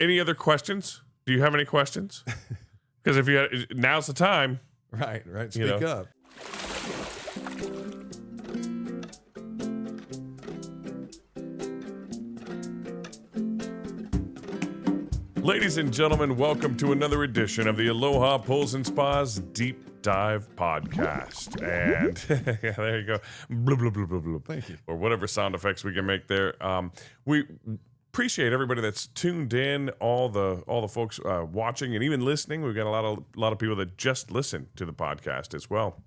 Any other questions? Do you have any questions? Because now's the time. Right. Speak up. Ladies and gentlemen, welcome to another edition of the Aloha Pools Spas Deep Dive Podcast. And yeah, there you go. Blah, blah, blah, blah, blah. Thank you. Or whatever sound effects we can make there. We appreciate everybody that's tuned in, all the folks watching and even listening. We've got a lot of people that just listen to the podcast as well.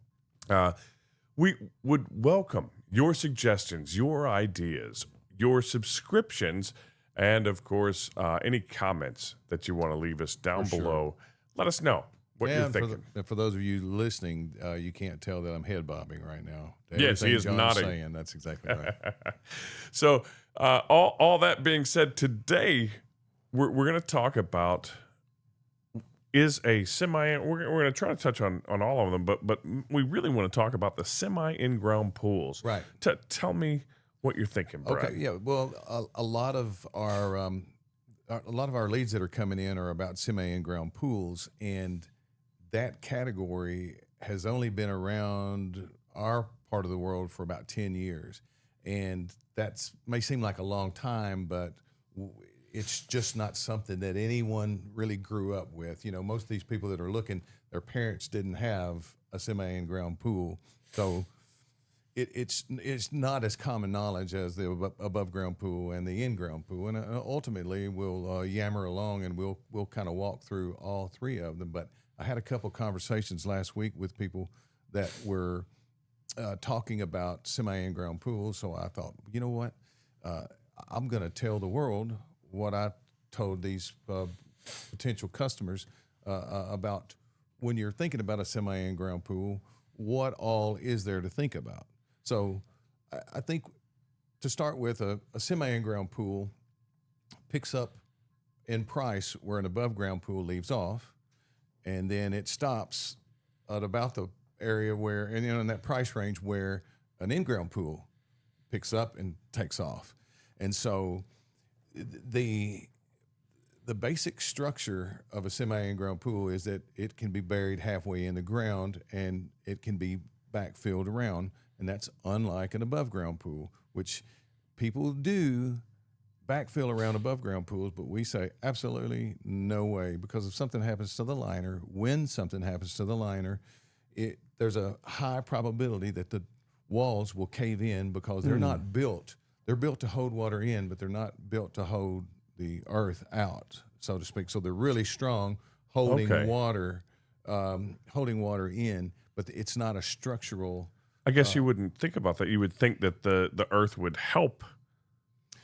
We would welcome your suggestions, your ideas, your subscriptions, and of course, any comments that you want to leave us down below. Let us know what you're thinking. For those of you listening, you can't tell that I'm head bobbing right now. Yes, he is John's nodding. saying, that's exactly right. So, all that being said, today we're going to talk about is a semi. We're going to try to touch on all of them, but we really want to talk about the semi in-ground pools. Right. Tell me what you're thinking, Brad. Okay. Yeah. Well, a lot of our leads that are coming in are about semi in-ground pools, and that category has only been around our part of the world for about 10 years. And that may seem like a long time, but it's just not something that anyone really grew up with. You know, most of these people that are looking, their parents didn't have a semi in-ground pool. So it's not as common knowledge as the above ground pool and the in-ground pool. And ultimately we'll yammer along and we'll kind of walk through all three of them. But I had a couple conversations last week with people that were talking about semi in-ground pools. So I thought, you know what? I'm going to tell the world what I told these potential customers about when you're thinking about a semi in-ground pool, what all is there to think about? So I think to start with, a semi in-ground pool picks up in price where an above ground pool leaves off, and then it stops at about the area where, and in that price range where an in-ground pool picks up and takes off. And so the basic structure of a semi in-ground pool is that it can be buried halfway in the ground and it can be backfilled around. And that's unlike an above ground pool, which people do backfill around above ground pools, but we say absolutely no way, because if something happens to the liner, when something happens to the liner, there's a high probability that the walls will cave in because they're not built. They're built to hold water in, but they're not built to hold the earth out, so to speak. So they're really strong, holding water in, but it's not a structural. I guess you wouldn't think about that. You would think that the earth would help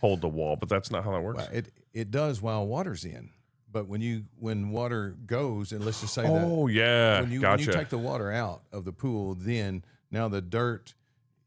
hold the wall, but that's not how that works. Well, it does while water's in, but when water goes, and let's just say when you take the water out of the pool, then now the dirt,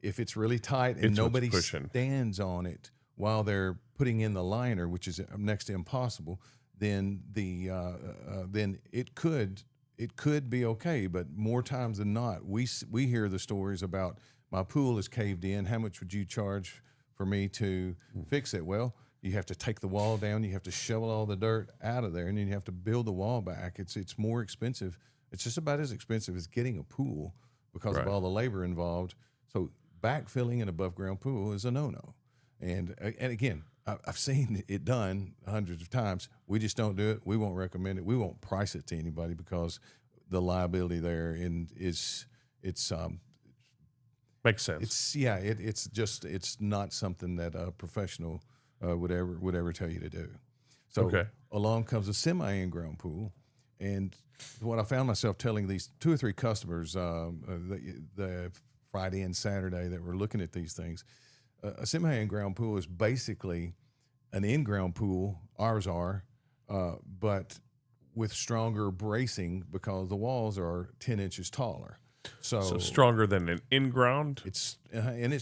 if it's really tight and nobody stands on it while they're putting in the liner, which is next to impossible, then then it could be okay. But more times than not, we hear the stories about my pool is caved in. How much would you charge for me to fix it? Well, you have to take the wall down. You have to shovel all the dirt out of there, and then you have to build the wall back. It's more expensive. It's just about as expensive as getting a pool because of all the labor involved. So backfilling an above ground pool is a no-no. And again, I've seen it done hundreds of times. We just don't do it. We won't recommend it. We won't price it to anybody because the liability there makes sense. It's not something that a professional would ever tell you to do. So along comes a semi in-ground pool, and what I found myself telling these 2 or 3 customers the Friday and Saturday that were looking at these things. A semi in-ground pool is basically an in-ground pool. Ours are, but with stronger bracing because the walls are 10 inches taller. So stronger than an in-ground. It's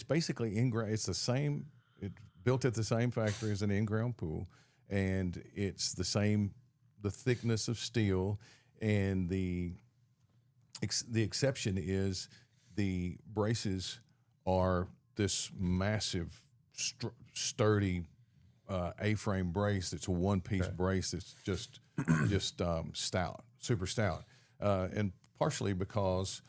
basically in-ground. It's the same. It built at the same factory as an in-ground pool, and it's the same. The thickness of steel, and the exception is the braces are this massive, sturdy A-frame brace. It's a one-piece brace. It's just stout, super stout, and partially because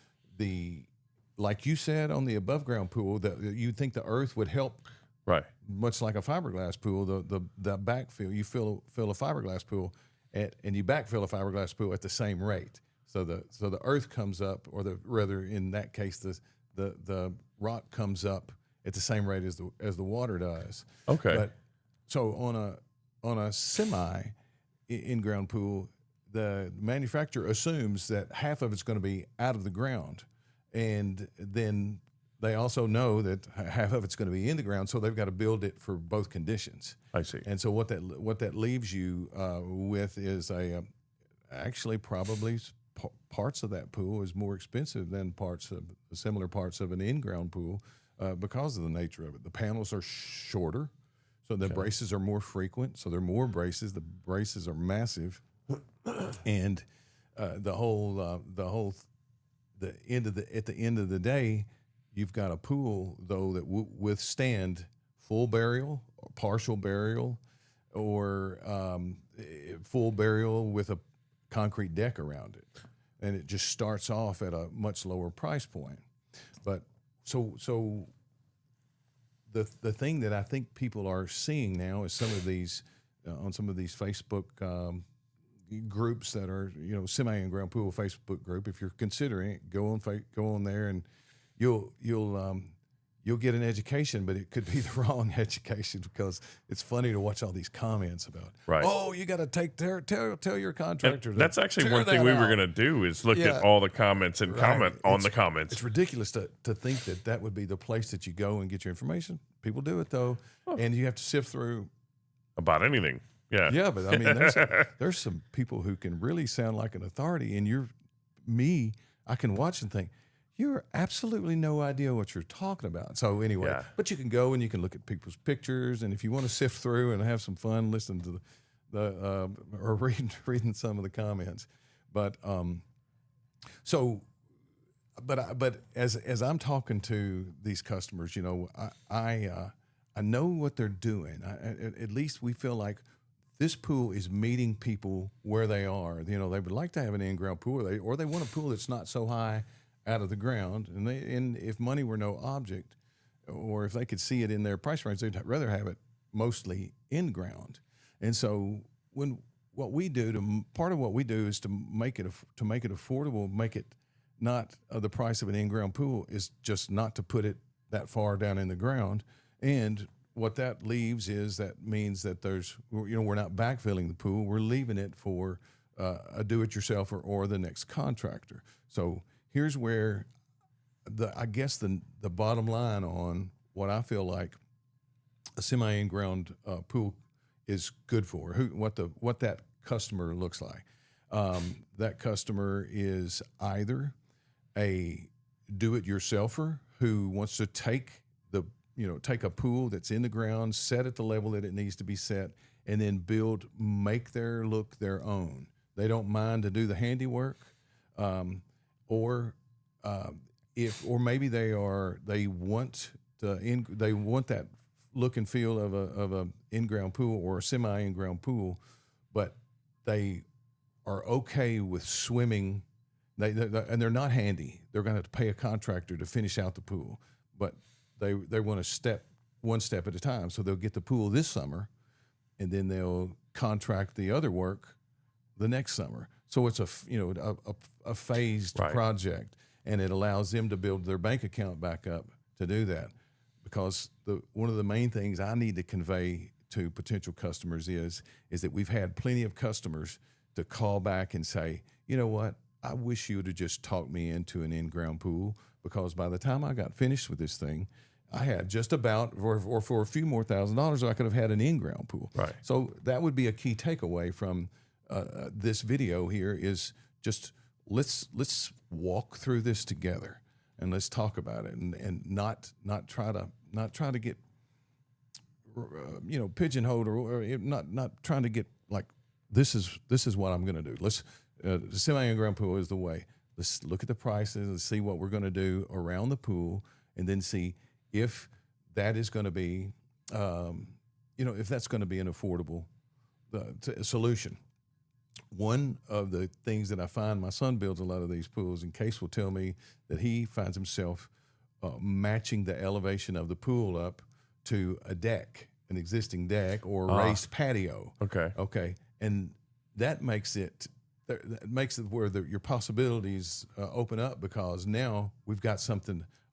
like you said on the above ground pool, that you think the earth would help. Right. Much like a fiberglass pool, the backfill, you fill a fiberglass pool, and you backfill a fiberglass pool at the same rate. So the earth comes up, or rather in that case, the rock comes up at the same rate as the water does. Okay. But so on a semi in-ground pool, the manufacturer assumes that half of it's going to be out of the ground, and then they also know that half of it's going to be in the ground, so they've got to build it for both conditions. I see. And so what that leaves you with is actually probably parts of that pool is more expensive than similar parts of an in-ground pool because of the nature of it. The panels are shorter, so the braces are more frequent. So there are more braces. The braces are massive, and at the end of the day, you've got a pool, though, that will withstand full burial, or partial burial, or full burial with a concrete deck around it. And it just starts off at a much lower price point. But so the thing that I think people are seeing now is some of these on some of these Facebook groups that are, semi in-ground pool Facebook group. If you're considering it, go on there, and you'll get an education, but it could be the wrong education, because it's funny to watch all these comments about, right. Oh, you got to tell your contractor. That's actually one thing we were going to do, is look at all the comments and comment on the comments. It's ridiculous to think that would be the place that you go and get your information. People do it though, and you have to sift through about anything. Yeah. Yeah, but I mean, there's some people who can really sound like an authority, and I can watch and think, you have absolutely no idea what you're talking about. So anyway, but you can go and you can look at people's pictures, and if you want to sift through and have some fun, listen to or reading some of the comments. But but as I'm talking to these customers, I know what they're doing. At least we feel like this pool is meeting people where they are. They would like to have an in-ground pool, or they want a pool that's not so high out of the ground. And if money were no object, or if they could see it in their price range, they'd rather have it mostly in ground. And so part of what we do is to make it affordable, make it not the price of an in-ground pool, is just not to put it that far down in the ground. And what that leaves is, that means that we're not backfilling the pool. We're leaving it for a do-it-yourselfer or the next contractor. So here's where the bottom line on what I feel like a semi-in-ground pool is good for, what that customer looks like. That customer is either a do-it-yourselfer who wants to take a pool that's in the ground, set at the level that it needs to be set, and then make their look their own. They don't mind to do the handiwork, or maybe they want that look and feel of a in-ground pool or a semi-in-ground pool, but they are okay with swimming. And they're not handy. They're going to have to pay a contractor to finish out the pool, but they want to step one step at a time. So they'll get the pool this summer, and then they'll contract the other work the next summer. So it's a phased project, and it allows them to build their bank account back up to do that. Because one of the main things I need to convey to potential customers is that we've had plenty of customers to call back and say, you know what, I wish you would have just talked me into an in-ground pool, because by the time I got finished with this thing, I had just about, or for a few more $1,000s, I could have had an in-ground pool. Right. So that would be a key takeaway from this video here, is just let's walk through this together, and let's talk about it, and not try to get pigeonholed, or not trying to get like, this is what I'm going to do. The semi-in-ground pool is the way. Let's look at the prices and see what we're going to do around the pool, and then see if that is going to be, if that's going to be an affordable solution. One of the things that I find, my son builds a lot of these pools, and Case will tell me that he finds himself matching the elevation of the pool up to a deck, an existing deck or a raised patio. Okay. And that makes it where your possibilities open up, because now we've got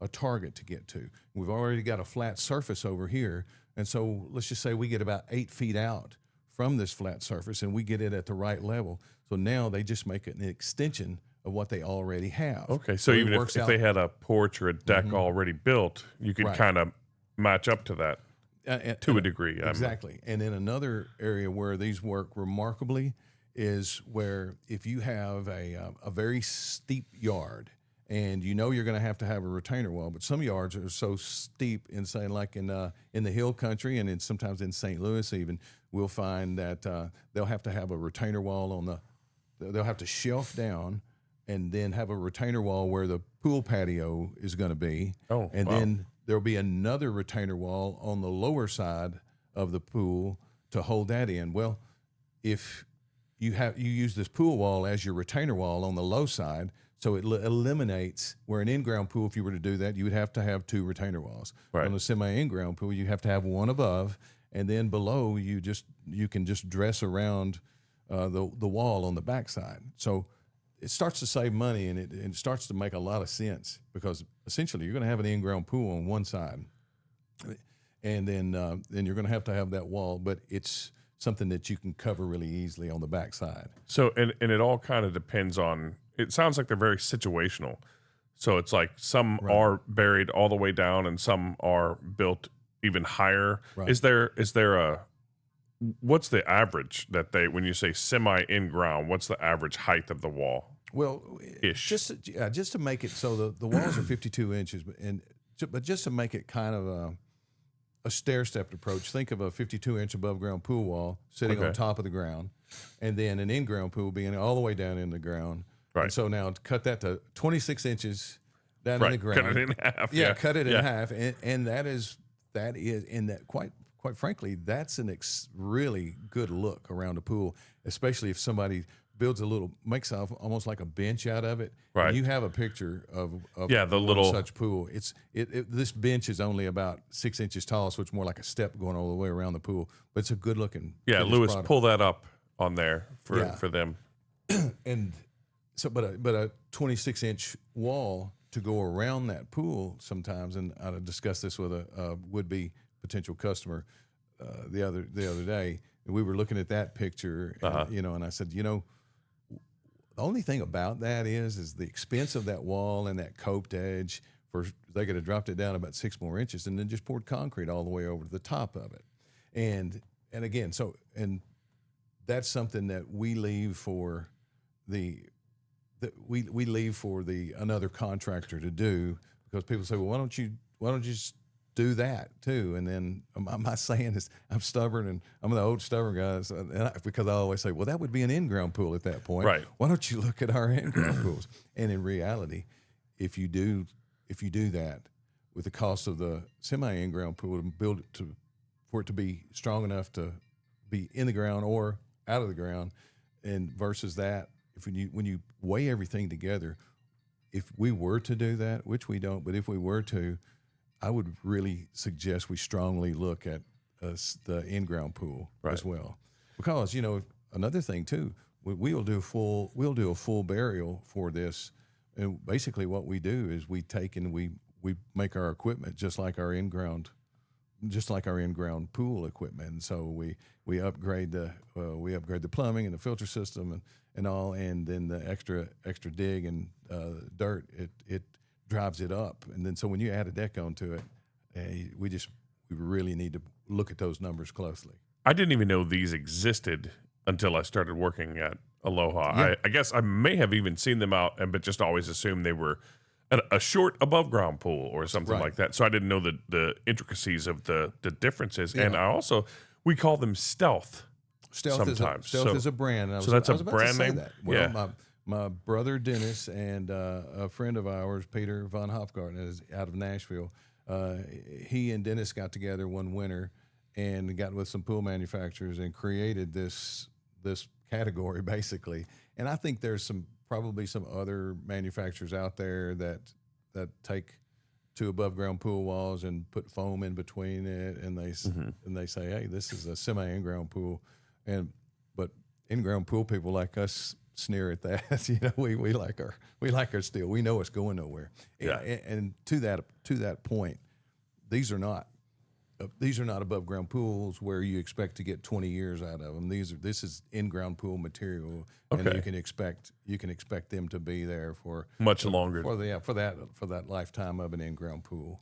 a target to get to. We've already got a flat surface over here. And so let's just say we get about 8 feet out from this flat surface and we get it at the right level. So now they just make it an extension of what they already have. Okay. So even if they had a porch or a deck already built, you could kind of match up to that to a degree. Exactly. And then another area where these work remarkably is where if you have a very steep yard, and you're going to have a retainer wall, but some yards are so steep in, say, like in the hill country, and sometimes in St. Louis even, we'll find that they'll have to have a retainer wall they'll have to shelf down and then have a retainer wall where the pool patio is going to be. Then there'll be another retainer wall on the lower side of the pool to hold that in. Well, if you use this pool wall as your retainer wall on the low side, so it eliminates where an in-ground pool, if you were to do that, you would have to have 2 retainer walls. Right. On a semi-in-ground pool, you have to have one above, and then below you can just dress around the wall on the backside. So it starts to save money, and it starts to make a lot of sense, because essentially you're going to have an in-ground pool on one side, and then you're going to have that wall, but it's something that you can cover really easily on the backside. So and it all kind of depends on. It sounds like they're very situational. So it's like some are buried all the way down and some are built even higher. Right. Is there what's the average when you say semi in ground, what's the average height of the wall? Well, just to make it so the walls are 52 inches, but just to make it kind of a stair-stepped approach, think of a 52-inch above-ground pool wall sitting on top of the ground, and then an in-ground pool being all the way down in the ground. Right. And so now cut that to 26 inches down in the ground. Cut it in half. Yeah, cut it in half, and that is quite frankly, that's really good look around a pool, especially if somebody builds makes almost like a bench out of it. Right. And you have a picture of the little such pool. This bench is only about 6 inches tall, so it's more like a step going all the way around the pool. But it's a good looking. Yeah, Lewis, product. Pull that up on there for them. And so, but a 26-inch wall to go around that pool sometimes, and I discussed this with a would-be potential customer the other day. And we were looking at that picture, and, and I said, the only thing about that is the expense of that wall and that coped edge. They could have dropped it down about 6 more inches and then just poured concrete all the way over to the top of it. And again, and that's something that we leave for another contractor to do, because people say, well, why don't you just do that too? And then my saying is, I'm stubborn, and I'm the old stubborn guy, because I always say, well, that would be an in-ground pool at that point. Right. Why don't you look at our in-ground pools? And in reality, if you do that with the cost of the semi-in-ground pool, and build it for it to be strong enough to be in the ground or out of the ground, and versus that, when you weigh everything together, if we were to do that, which we don't, but if we were to, I would really suggest we strongly look at the in-ground pool as well, because another thing too, we'll do a full burial for this, and basically what we do is we take and we make our equipment just like our in-ground pool equipment, and so we upgrade the plumbing and the filter system and all, and then the extra dig and dirt, it drives it up, and then so when you add a deck onto it, we really need to look at those numbers closely. I didn't even know these existed until I started working at Aloha. Yeah. I guess I may have even seen them out, but just always assumed they were a short above ground pool or something like that. So I didn't know the intricacies of the differences. Yeah. And we call them stealth. Stealth is a brand. So that's a brand name? That. Well, my brother Dennis and a friend of ours, Peter von Hofgarten, is out of Nashville. He and Dennis got together one winter, and got with some pool manufacturers and created this category basically. And I think there's probably some other manufacturers out there that take two above ground pool walls and put foam in between it, and they say, hey, this is a semi in-ground pool, but in-ground pool people like us sneer at that. We like our steel. We know it's going nowhere. Yeah. And to that point, these are not above ground pools where you expect to get 20 years out of them. This is in-ground pool material, and you can expect them to be there for much longer for that lifetime of an in-ground pool.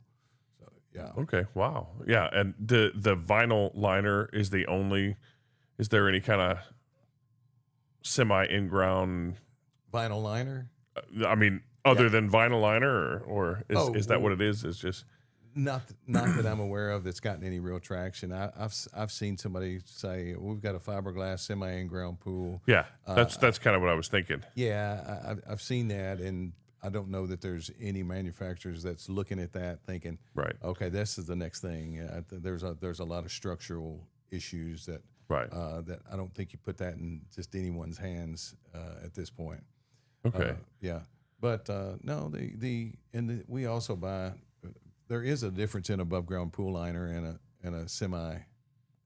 So yeah. Okay. Wow. Yeah. And the vinyl liner is the only. Is there any kind of semi in-ground vinyl liner? I mean, other than vinyl liner, or is that what it is? It's just not that I'm aware of that's gotten any real traction. I've seen somebody say we've got a fiberglass semi in-ground pool. Yeah, that's kind of what I was thinking. Yeah, I've seen that, and I don't know that there's any manufacturers that's looking at that thinking, right, okay, this is the next thing. There's a lot of structural issues that that I don't think you put that in just anyone's hands at this point. Okay. Yeah, but no, we also buy. There is a difference in above ground pool liner and a semi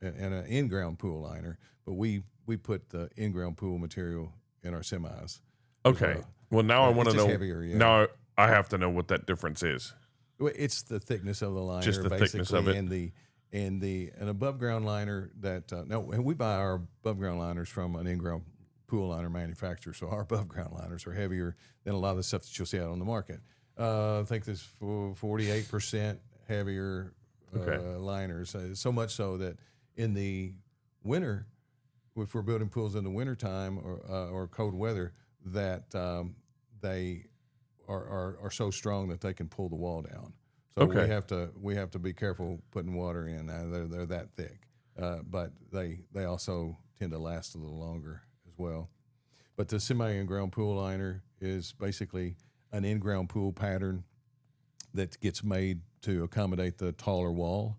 and an in ground pool liner, but we put the in ground pool material in our semis. Okay. Well, now I want to know. Heavier, yeah. Now I have to know what that difference is. It's the thickness of the liner, just the thickness of it, and an above ground liner that and we buy our above ground liners from an in ground pool liner manufacturer, so our above ground liners are heavier than a lot of the stuff that you'll see out on the market. I think there's 48% heavier liners, so much so that in the winter, if we're building pools in the wintertime or cold weather, that they are so strong that they can pull the wall down. So we have to be careful putting water in. They're that thick, but they also tend to last a little longer as well. But the semi in-ground pool liner is basically an in-ground pool pattern that gets made to accommodate the taller wall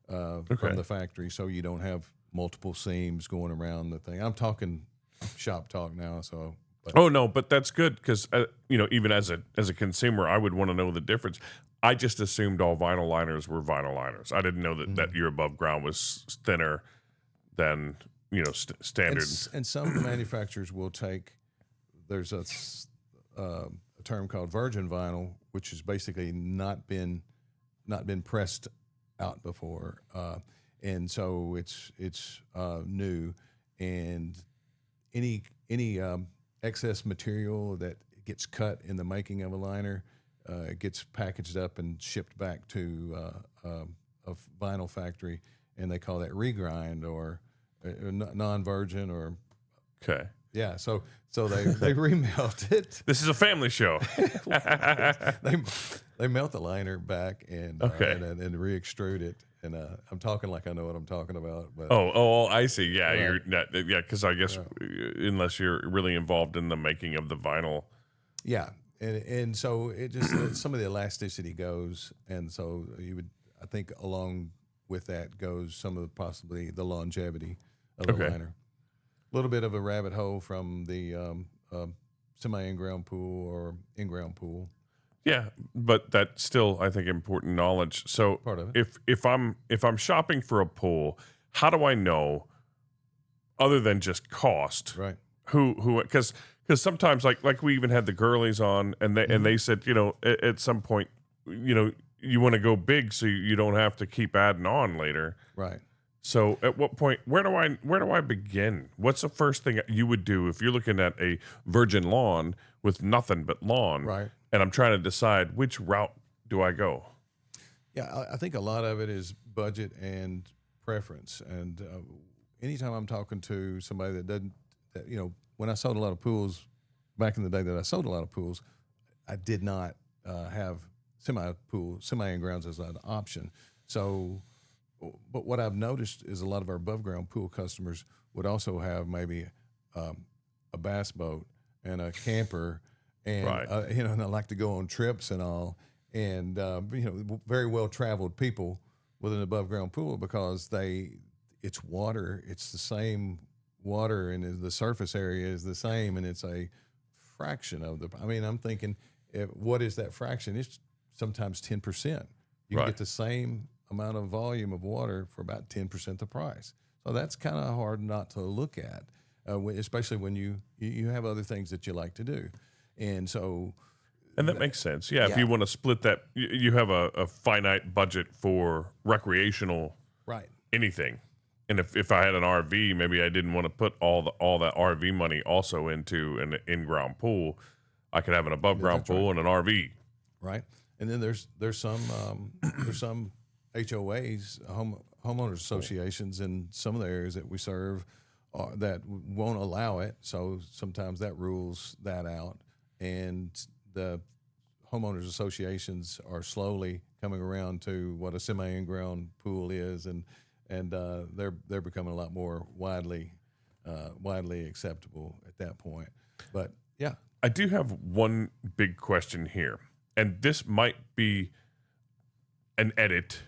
from the factory, so you don't have multiple seams going around the thing. I'm talking shop talk now, so. Oh no, but that's good because even as a consumer, I would want to know the difference. I just assumed all vinyl liners were vinyl liners. I didn't know that your above ground was thinner than standard. And some manufacturers will take. There's a term called virgin vinyl, which has basically not been pressed out before, and so it's new, and any excess material that gets cut in the making of a liner gets packaged up and shipped back to a vinyl factory, and they call that regrind or non-virgin or yeah. So they remelt it. This is a family show. They melt the liner back and re-extrude it. And I'm talking like I know what I'm talking about. But I see. Yeah, you're not, because I guess unless you're really involved in the making of the vinyl. Yeah, and so it just some of the elasticity goes, and so I think along with that goes some of possibly the longevity of the liner. A little bit of a rabbit hole from the semi in-ground pool or in-ground pool. Yeah, but that's still, I think, important knowledge. So part of it. if I'm shopping for a pool, how do I know, other than just cost, right? Who because sometimes like we even had the girlies on, and they said at some point you want to go big so you don't have to keep adding on later, right? So at what point, where do I begin? What's the first thing you would do if you're looking at a virgin lawn with nothing but lawn, right? And I'm trying to decide which route do I go? Yeah, I think a lot of it is budget and preference. And anytime I'm talking to somebody that doesn't, when I sold a lot of pools, back in the day that I sold a lot of pools, I did not have semi in-grounds as an option. So, but what I've noticed is a lot of our above ground pool customers would also have maybe a bass boat and a camper, and and they like to go on trips and all, and very well traveled people with an above ground pool because it's water. It's the same water, and the surface area is the same, and it's a fraction of the. I mean, I'm thinking, what is that fraction? It's sometimes 10%. You can Right. get the same amount of volume of water for about 10% the price. So that's kind of hard not to look at, especially when you have other things that you like to do, and so. And that makes sense. Yeah, if Yeah. you want to split that, you have a finite budget for recreational Right. anything. And if I had an RV, maybe I didn't want to put all that RV money also into an in-ground pool. I could have an above-ground that's pool and an RV. Right. And then there's some there's some HOAs, homeowners associations in some of the areas that we serve that won't allow it. So sometimes that rules that out, and the homeowners associations are slowly coming around to what a semi-in-ground pool is, and they're becoming a lot more widely acceptable at that point. But yeah, I do have one big question here, and this might be an edit.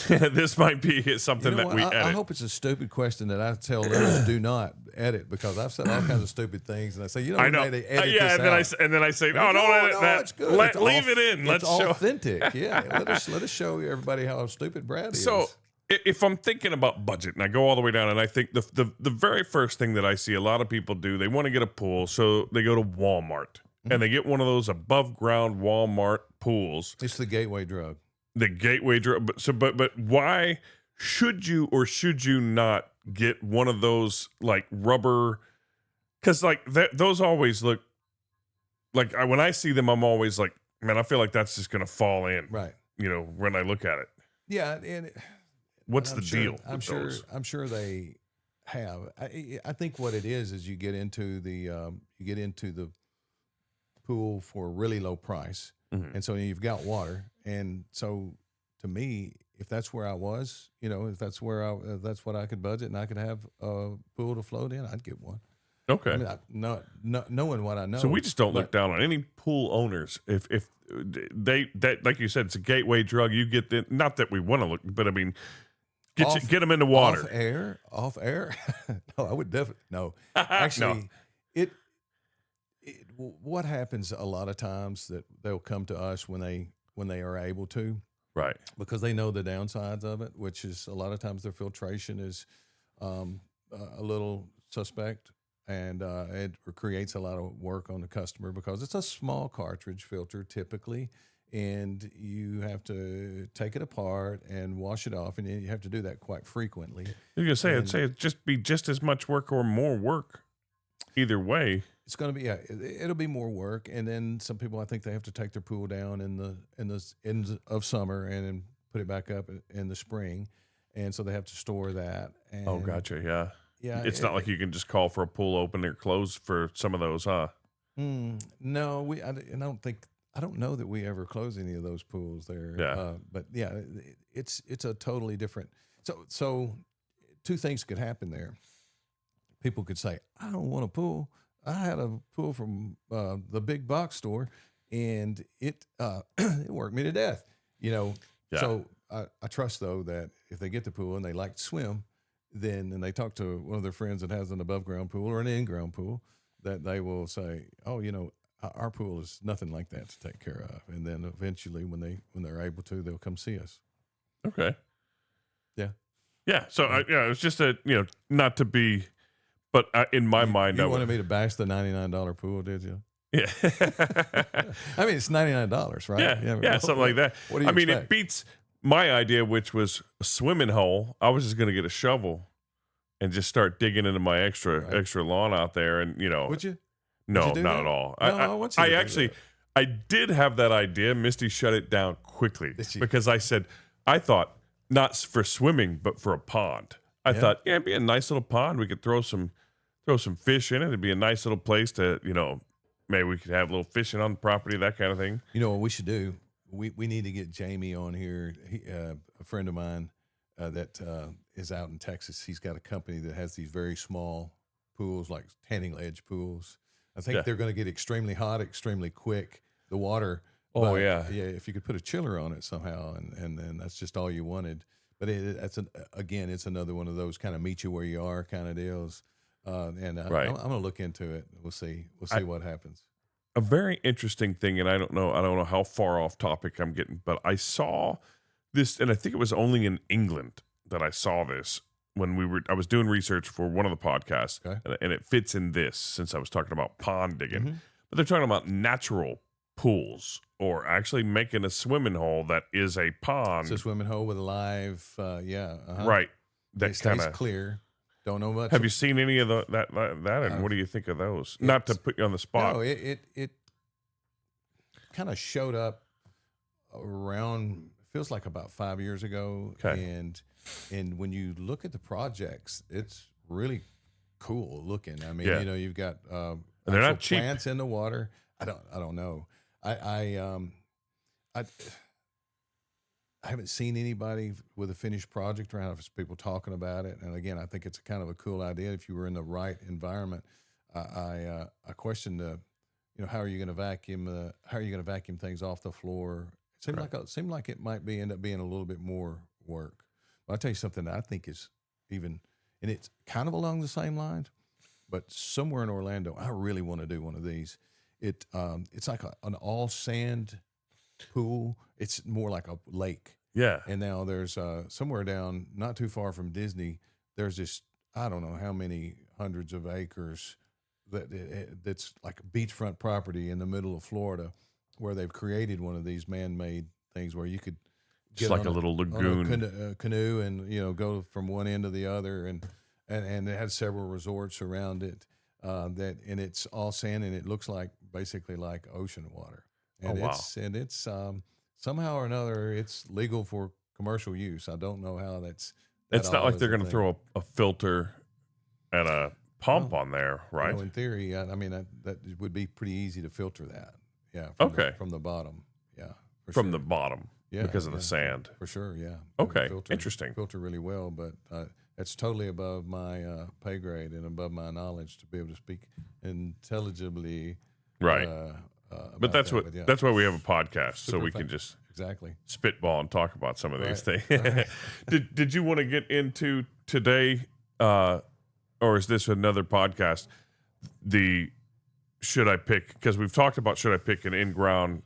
This might be something that we edit. I hope it's a stupid question that I tell others do not edit, because I've said all kinds of stupid things, and I say, I know. we need to edit Yeah, this and then I say, out. no, don't edit no, that. it's good. Leave it in. It's Let's show. authentic. Yeah, let us show everybody how stupid Brad is. So if I'm thinking about budget and I go all the way down, and I think the very first thing that I see a lot of people do, they want to get a pool, so they go to Walmart and they get one of those above ground Walmart pools. it's the gateway drug. The gateway drug. But why should you or should you not get one of those like rubber? Because like those always look like when I see them, I'm always like, man, I feel like that's just gonna fall in. Right. You know, when I look at it. Yeah, and What's I'm the sure, deal? I'm sure they have. I think what it is you get into the pool for a really low price, and so you've got water, and so to me, if that's where I was, if that's what I could budget and I could have a pool to float in, I'd get one. Okay. I mean, knowing what I know. So we just don't look down on any pool owners. If they like you said, it's a gateway drug. You get not that we want to look, but I mean, get them into water. Off air. No, I would definitely no. Actually, No. What happens a lot of times that they'll come to us when they are able to, Right. because they know the downsides of it, which is a lot of times their filtration is a little suspect, and it creates a lot of work on the customer because it's a small cartridge filter typically, and you have to take it apart and wash it off, and you have to do that quite frequently. You're gonna say it'd just be just as much work or more work, either way. It's going to be it'll be more work, and then some people, I think they have to take their pool down in the end of summer and then put it back up in the spring, and so they have to store that. And Oh, gotcha. Yeah. Yeah, It's not like you can just call for a pool open or close for some of those, huh? No, I don't know that we ever close any of those pools there. Yeah. But yeah, it's a totally different. So two things could happen there. People could say, I don't want a pool. I had a pool from the big box store, and it it worked me to death. Yeah. So I trust though that if they get the pool and they like to swim, and they talk to one of their friends that has an above ground pool or an in ground pool, that they will say, oh, our pool is nothing like that to take care of. And then eventually, when they're able to, they'll come see us. Okay. Yeah. Yeah. So it's just not to be, but in my mind, you wanted me to bash the $99 pool, did you? Yeah. I mean, it's $99, right? Yeah, something like that. What do you expect? It beats my idea, which was a swimming hole. I was just going to get a shovel and just start digging into my extra lawn out there, and Would you? No, Would you do not that? at all. No, I want you to do that. I did have that idea. Misty shut it down quickly because I thought not for swimming, but for a pond. I thought, it'd be a nice little pond. We could throw some fish in it. It'd be a nice little place to, maybe we could have a little fishing on the property, that kind of thing. You know what we should do? We need to get Jamie on here. A friend of mine that is out in Texas. He's got a company that has these very small pools, like tanning ledge pools. I think they're going to get extremely hot, extremely quick. The water Oh yeah. Yeah, if you could put a chiller on it somehow, and then that's just all you wanted. But again, it's another one of those kind of meet you where you are kind of deals. Right. I'm going to look into it. We'll see. We'll I, see what happens. a very interesting thing, and I don't know how far off topic I'm getting, but I saw this, and I think it was only in England that I saw this when I was doing research for one of the podcasts, Okay. and it fits in this since I was talking about pond digging, Mm-hmm. but they're talking about natural pools or actually making a swimming hole that is a It's a pond, swimming hole with a live, right? It That stays kind of. clear. Don't know much. Have you seen any of that? And Uh, what do you think of those? Not to put you on the spot. No, it kind of showed up around, feels like about 5 years ago. Okay. And when you look at the projects, it's really cool looking. I mean, Yeah. you've got And they're not actual cheap. plants in the water. I don't know. I haven't seen anybody with a finished project around. If it's people talking about it, and again, I think it's kind of a cool idea if you were in the right environment. I question how are you going to vacuum? How are you going to vacuum things off the floor? It seemed like it might end up being a little bit more work. But I'll tell you something that I think is even, and it's kind of along the same lines, but somewhere in Orlando, I really want to do one of these. It's like an all sand pool. It's more like a lake. Yeah. And now there's somewhere down not too far from Disney, there's this, I don't know how many hundreds of acres that's like beachfront property in the middle of Florida where they've created one of these man-made things where you could Just get like a little lagoon. canoe and go from one end to the other, and it had several resorts around it, and it's all sand, and it looks like basically like ocean water. And wow. it's somehow or another it's legal for commercial use. I don't know how that's. It's not all like is they're a going to thing. throw a filter and a pump on there, right? In theory, I mean that would be pretty easy to filter that. Yeah. Okay. From the bottom. Yeah. From the bottom. Yeah, Because of the sand. For sure, yeah. Okay, interesting. Filter really well, but it's totally above my pay grade and above my knowledge to be able to speak intelligibly. Right. But that's that's why we have a podcast, so we can just exactly spitball and talk about some of these things. Right. Did you want to get into today, or is this another podcast? Should I pick? Because we've talked about should I pick an in-ground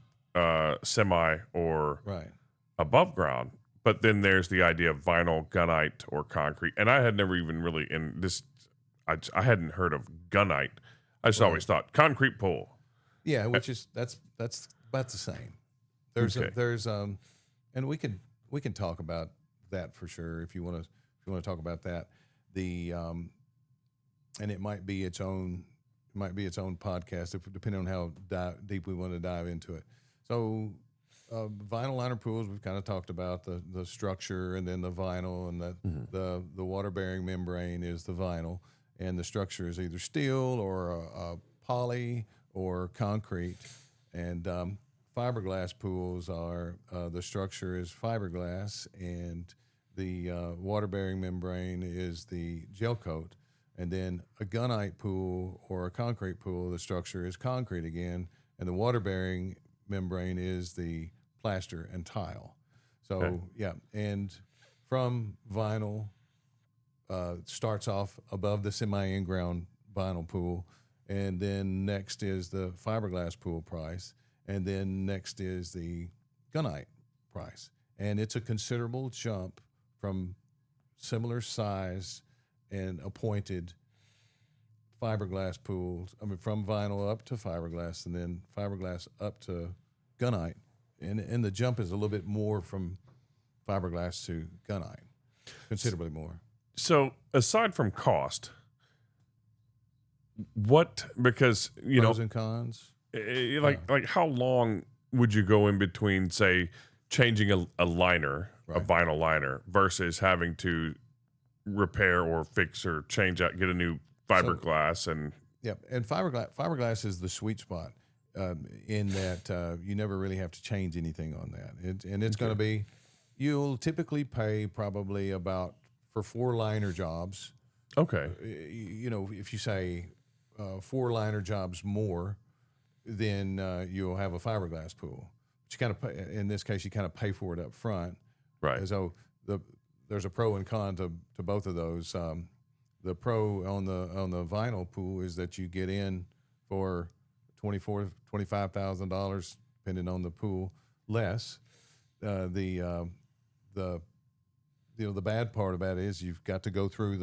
semi or right above ground, but then there's the idea of vinyl, gunite, or concrete. And I had never even really I hadn't heard of gunite. I just always thought concrete pool. Yeah, which is that's about the same. There's and we can talk about that for sure if you want to talk about that. And it might be its own podcast depending on how deep we want to dive into it. So vinyl liner pools, we've kind of talked about the structure and then the vinyl, and the water bearing membrane is the vinyl, and the structure is either steel or a poly or concrete. And fiberglass pools are the structure is fiberglass, and the water bearing membrane is the gel coat. And then a gunite pool or a concrete pool, the structure is concrete again, and the water bearing membrane is the plaster and tile. So yeah, and from vinyl starts off above the semi in-ground vinyl pool, and then next is the fiberglass pool price, and then next is the gunite price, and it's a considerable jump from similar size and appointed fiberglass pools. I mean, from vinyl up to fiberglass, and then fiberglass up to gunite, and the jump is a little bit more from fiberglass to gunite, considerably more. So aside from cost, because Pros and cons. like how long would you go in between, say, changing a liner, a vinyl liner, versus having to repair or fix or change out, get a new fiberglass? And fiberglass is the sweet spot in that you never really have to change anything on that. It's going to be, you'll typically pay probably about for 4 liner jobs. Okay. If you say 4 liner jobs more, then you'll have a fiberglass pool. you kind of pay, in this case, you kind of pay for it up front. Right. And so there's a pro and con to both of those. The pro on the vinyl pool is that you get in for $25,000, depending on the pool, less. The bad part about it is you've got to go through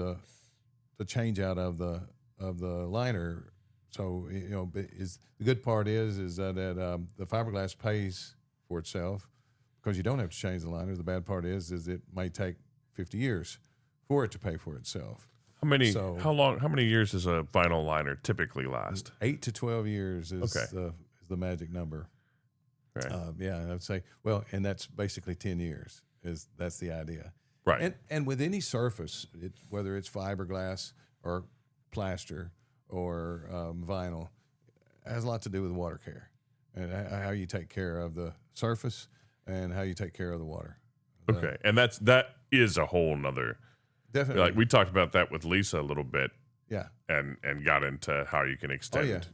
the change out of the liner. So the good part is that the fiberglass pays for itself because you don't have to change the liner. The bad part is it may take 50 years for it to pay for itself. How many years does a vinyl liner typically last? 8 to 12 years is the magic number. Right. I'd say, and that's basically 10 years. That's the idea. Right. And with any surface, whether it's fiberglass or plaster or vinyl, it has a lot to do with water care and how you take care of the surface and how you take care of the water. Okay, and that is a whole nother. Definitely. Like we talked about that with Lisa a little bit. Yeah. And got into how you can extend.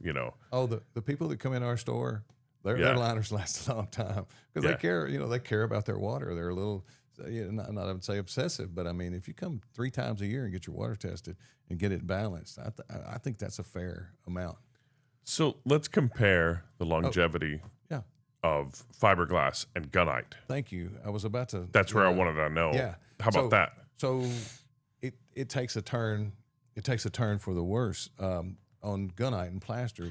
Oh, the people that come in our store, their liners last a long time because they care. They care about their water. They're a little. Not I would say obsessive, but I mean, if you come 3 times a year and get your water tested and get it balanced, I think that's a fair amount. So let's compare the longevity of fiberglass and gunite. Thank you. I was about to. That's where I wanted to know. Yeah. How about that? So it takes a turn. It takes a turn for the worse on gunite and plaster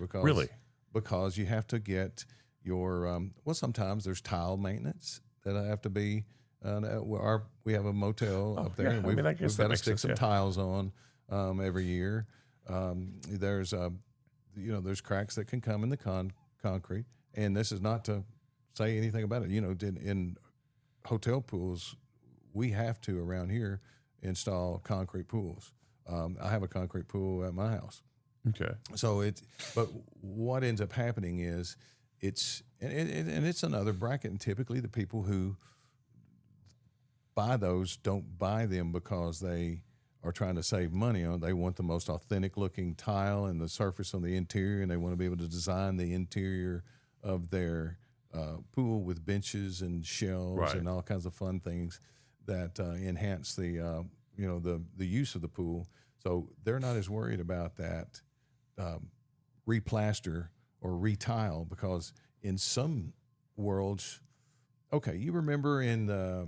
because you have to get your sometimes there's tile maintenance that have to be. We have a motel up there, and we've got to stick some tiles on every year. There's cracks that can come in the concrete, and this is not to say anything about it. In hotel pools, we have to around here install concrete pools. I have a concrete pool at my house. Okay. So but what ends up happening is it's another bracket, and typically the people who buy those don't buy them because they are trying to save money on. They want the most authentic looking tile and the surface on the interior, and they want to be able to design the interior of their pool with benches and shelves and all kinds of fun things that enhance the use of the pool. So they're not as worried about that replaster or retile because in some worlds, you remember in the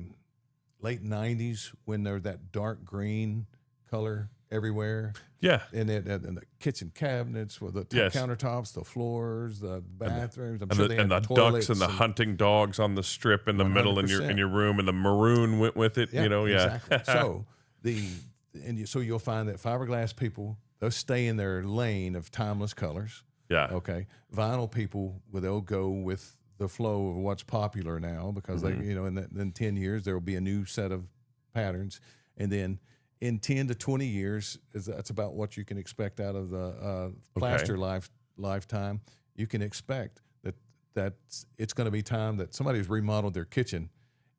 late 90s when there's that dark green color everywhere. Yeah. And the kitchen cabinets with the countertops, the floors, the bathrooms. I'm sure they had the ducks and the hunting dogs on the strip in the 100%. Middle in your room, and the maroon went with it. Exactly. So you'll find that fiberglass people, they'll stay in their lane of timeless colors. Yeah. Okay. Vinyl people, they'll go with the flow of what's popular now because they, in 10 years there will be a new set of patterns, and then in 10 to 20 years, that's about what you can expect out of the plaster lifetime. You can expect that it's going to be time that somebody's remodeled their kitchen.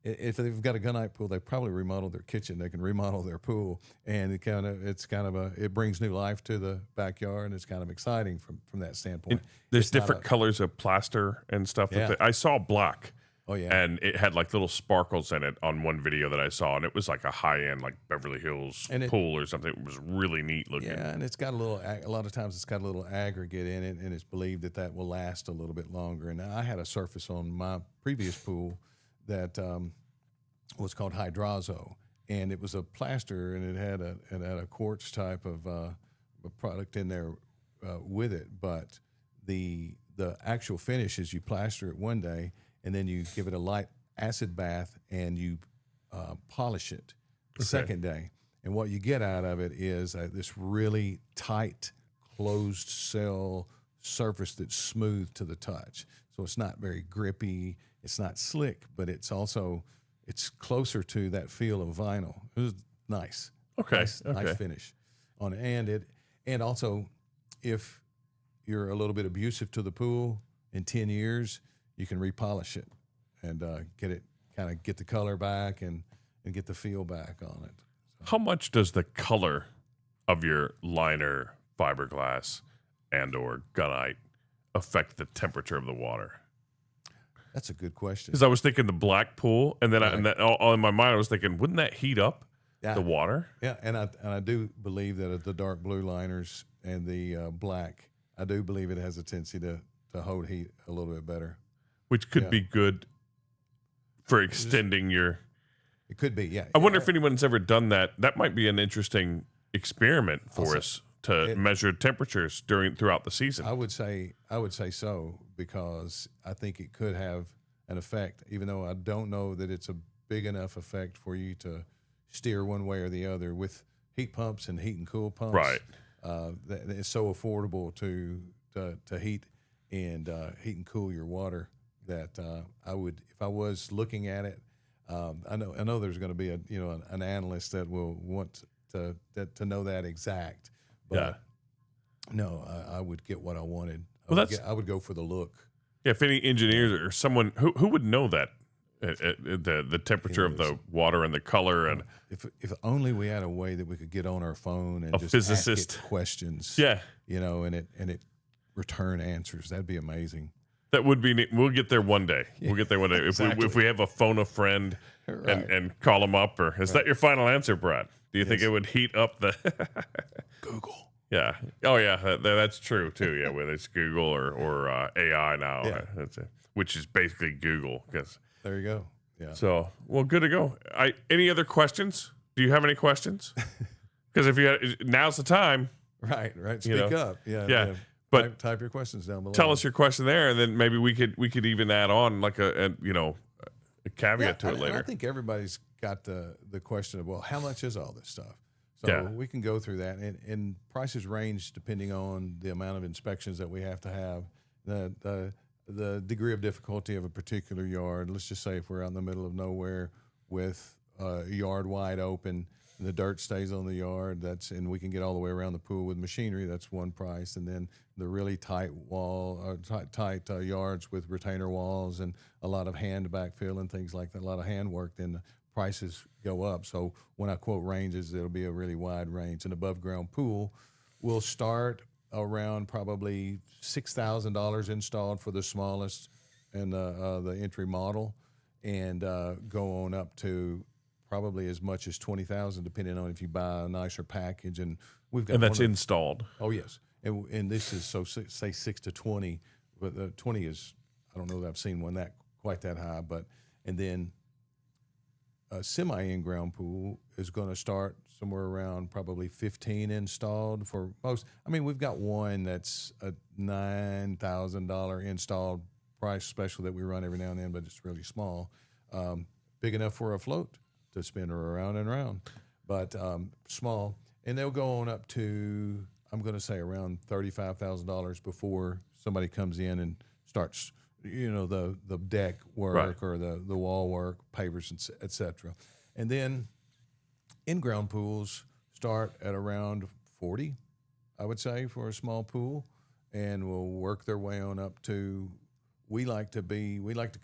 If they've got a gunite pool, they probably remodeled their kitchen. They can remodel their pool, and it brings new life to the backyard, and it's kind of exciting from that standpoint. There's different colors of plaster and stuff. Yeah. I saw black. Oh yeah, and it had like little sparkles in it on one video that I saw, and it was like a high end, like Beverly Hills pool or something. It was really neat looking. Yeah, and it's got a lot of times it's got a little aggregate in it, and it's believed that will last a little bit longer. And I had a surface on my previous pool that was called Hydrazo, and it was a plaster, and it had a quartz type of a product in there with it. But the actual finish is you plaster it one day, and then you give it a light acid bath, and you polish it the second day. And what you get out of it is this really tight, closed cell surface that's smooth to the touch. So it's not very grippy. It's not slick, but it's closer to that feel of vinyl. It was nice. Okay. Nice finish on it. And also, if you're a little bit abusive to the pool, in 10 years, you can repolish it and get the color back and get the feel back on it. So. How much does the color of your liner, fiberglass, and or gunite affect the temperature of the water? That's a good question. Because I was thinking the black pool, and then Right. and that, all in my mind I was thinking, wouldn't that heat up Yeah. the water? Yeah, and I do believe that the dark blue liners and the black, I do believe it has a tendency to hold heat a little bit better. Which could Yeah. be good for extending your. It could be, yeah. I wonder if anyone's ever done that. That might be an interesting experiment for us to measure temperatures throughout the season. I would say so, because I think it could have an effect, even though I don't know that it's a big enough effect for you to steer one way or the other with heat pumps and heat and cool pumps. Right. It's so affordable to heat and cool your water that I would, if I was looking at it. I know there's going to be an analyst that will want to know that exact. But no, I would get what I wanted. I would go for the look. Yeah, if any engineers or someone who would know that the temperature of the water and the color, and if only we had a way that we could get on our phone and a just physicist ask it questions. Yeah, and it return answers. That'd be amazing. That would be neat. We'll get there one day. We'll get there one day. Exactly. If we have a phone a friend and call them up, or is that your final answer, Brad? Do you think it would heat up the Google? Yeah. Oh yeah, that's true too. Yeah, whether it's Google or AI now, which is basically Google. Because there you go. Yeah. So good to go. Any other questions? Do you have any questions? Because now's the time. Right. Speak up. Yeah. But type your questions down below. Tell us your question there, and then maybe we could even add on like a caveat to it later. I think everybody's got the question of, well, how much is all this stuff? So we can go through that, and prices range depending on the amount of inspections that we have to have, the degree of difficulty of a particular yard. Let's just say if we're out in the middle of nowhere with a yard wide open, and the dirt stays on the yard, and we can get all the way around the pool with machinery, that's one price. And then the really tight yards with retainer walls and a lot of hand backfill and things like that, a lot of hand work, then the prices go up. So when I quote ranges, it'll be a really wide range. An above ground pool will start around probably $6,000 installed for the smallest and the entry model, and go on up to probably as much as $20,000, depending on if you buy a nicer package. And we've got that's installed. Oh yes, and this is say 6 to 20, but the 20 is, I don't know that I've seen one quite that high. But and then a semi in-ground pool is going to start somewhere around probably 15 installed for most. I mean, we've got one that's a $9,000 installed price special that we run every now and then, but it's really small, big enough for a float to spin her around and around, but small. And they'll go on up to, I'm going to say, around $35,000 before somebody comes in and starts, the deck work or the wall work, pavers, et cetera. And then in-ground pools start at around 40, I would say, for a small pool, and will work their way on up to, we like to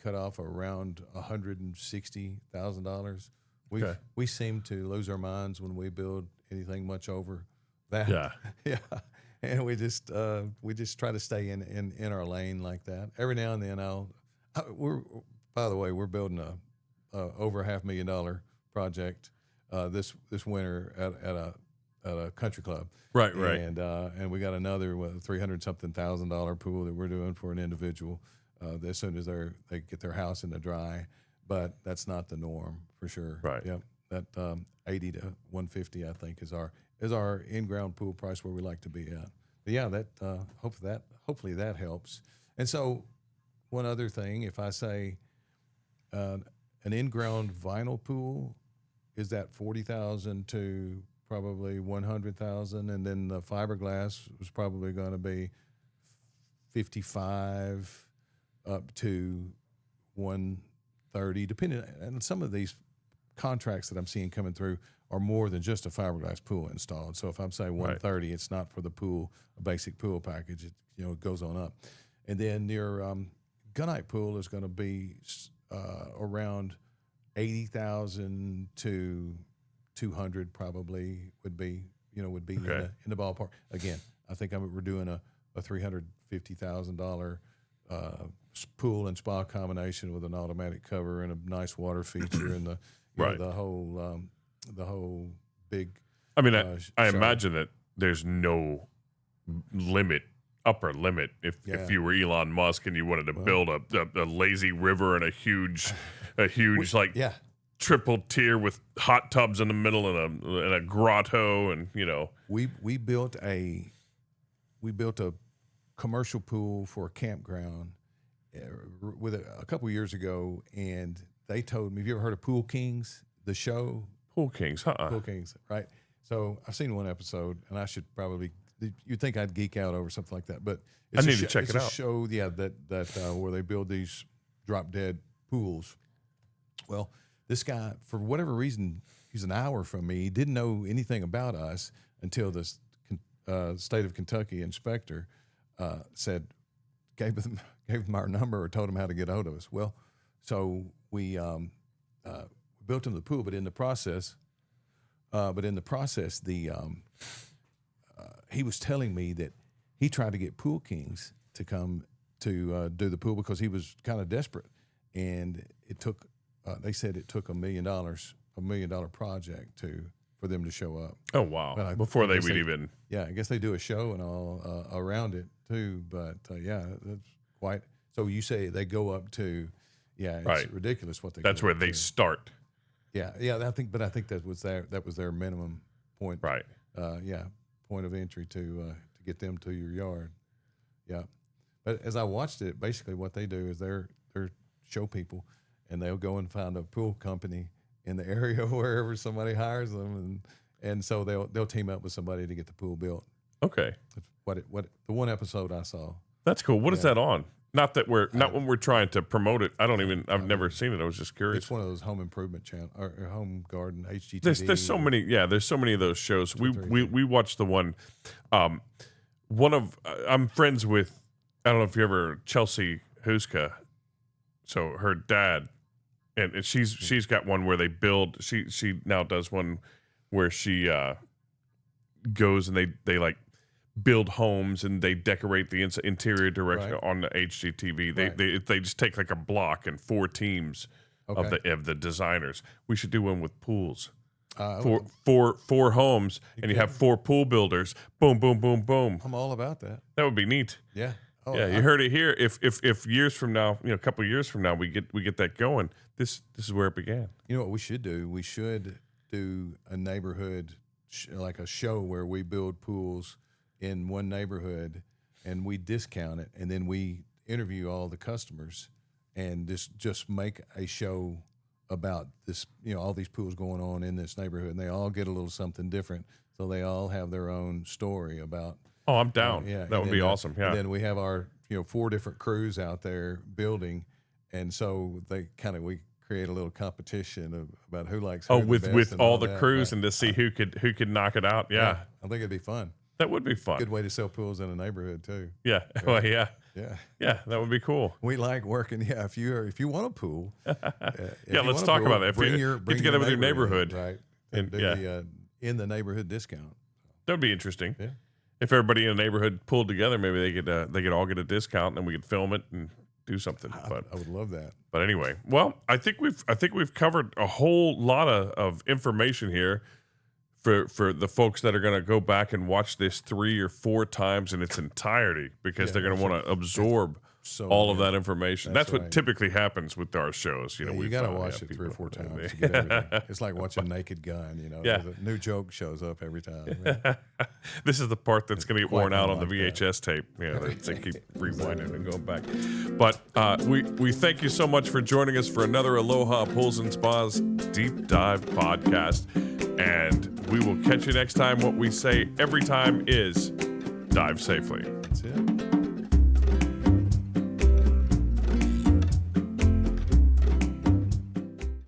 cut off around $160,000. We seem to lose our minds when we build anything much over that. Yeah. Yeah. And we just try to stay in our lane like that. Every now and then by the way, we're building a over $500,000 project this winter at a country club. Right. And we got another $300,000 pool that we're doing for an individual as soon as they get their house in the dry. But that's not the norm for sure. Right. Yep. That 80 to 150, I think, is our in-ground pool price where we like to be at. But yeah, that hopefully that helps. And so, one other thing, if I say an in-ground vinyl pool is that 40,000 to probably 100,000, and then the fiberglass was probably going to be 55 up to 130, depending. And some of these contracts that I'm seeing coming through are more than just a fiberglass pool installed. So if I'm saying 130, it's not for the pool, a basic pool package. It goes on up. And then your gunite pool is going to be around 80,000 to 200 probably would be in the ballpark. Again, I think we're doing a $350,000 pool and spa combination with an automatic cover and a nice water feature and the Right. the whole big. I mean, I show. imagine that there's no upper limit if Yeah. you were Elon Musk and you wanted to build a lazy river and a huge Yeah. triple tier with hot tubs in the middle and a grotto, and We built a commercial pool for a campground with a couple years ago, and they told me, have you ever heard of Pool Kings, the show? Pool Kings, Pool Kings, right? So I've seen one episode, and I should probably. You'd think I'd geek out over something like that, but I need to check it's it a out. show, that where they build these drop dead pools. Well, this guy, for whatever reason, he's an hour from me. He didn't know anything about us until the state of Kentucky inspector gave him our number or told him how to get hold of us. Well, so we built him the pool, but in the process, he was telling me that he tried to get Pool Kings to come to do the pool because he was kind of desperate, and it took. They said it took $1 million project for them to show up. Oh wow! But Before they would even. Yeah, I guess they do a show and all around it too. But yeah, that's quite. So you say they go up to, it's Right. ridiculous what they. That's go where up they to. start. Yeah. I think that was their minimum point. Right. Point of entry to get them to your yard. Yeah, but as I watched it, basically what they do is they're show people, and they'll go and find a pool company in the area wherever somebody hires them, and so they'll team up with somebody to get the pool built. Okay, What the one episode I saw. that's cool. What is that on? Not when we're trying to promote it. I've never seen it. I was just curious. It's one of those home improvement channel or home garden HGTV. There's so many. Yeah, there's so many of those shows. We watched the one. I'm friends with. I don't know if you ever Chelsea Huska. So her dad, and she's got one where they build. She now does one where she goes and they like build homes and they decorate the interior direction on the HGTV. They just take like a block and 4 teams of the designers. We should do one with pools. Four homes, and you have 4 pool builders. Boom, boom, boom, boom. I'm all about that. That would be neat. Yeah. Oh, Yeah, you heard it here. If years from now, a couple of years from now, we get that going. This is where it began. You know what we should do? We should do a neighborhood like a show where we build pools in one neighborhood, and we discount it, and then we interview all the customers, and just make a show about this. All these pools going on in this neighborhood, and they all get a little something different, so they all have their own story about. Oh, I'm down. Yeah, that would be awesome. Yeah. And then we have our 4 different crews out there building, and so we create a little competition about who likes who the best with and all the that, crews right. and to see who could knock it out. Yeah. I think it'd be fun. That would be fun. Good way to sell pools in a neighborhood too. Yeah. Well, yeah. Yeah, that would be cool. we like working. Yeah, if you want a pool, Let's talk about that. If you get together with your neighborhood, right? and do in the neighborhood discount. That would be interesting. Yeah. If everybody in the neighborhood pulled together, maybe they could all get a discount, and then we could film it and do something. But I would love that. But anyway, well, I think we've covered a whole lot of information here for the folks that are going to go back and watch this 3 or 4 times in its entirety, because they're going to want to absorb all of that information. That's what typically happens with our shows. You got to watch it 3 or 4 times to get everything. It's like watching Naked Gun. A new joke shows up every time. This is the part that's going to get worn out on the VHS tape. They keep rewinding and going back. But we thank you so much for joining us for another Aloha Pools and Spas Deep Dive podcast. And we will catch you next time. What we say every time is dive safely. That's it.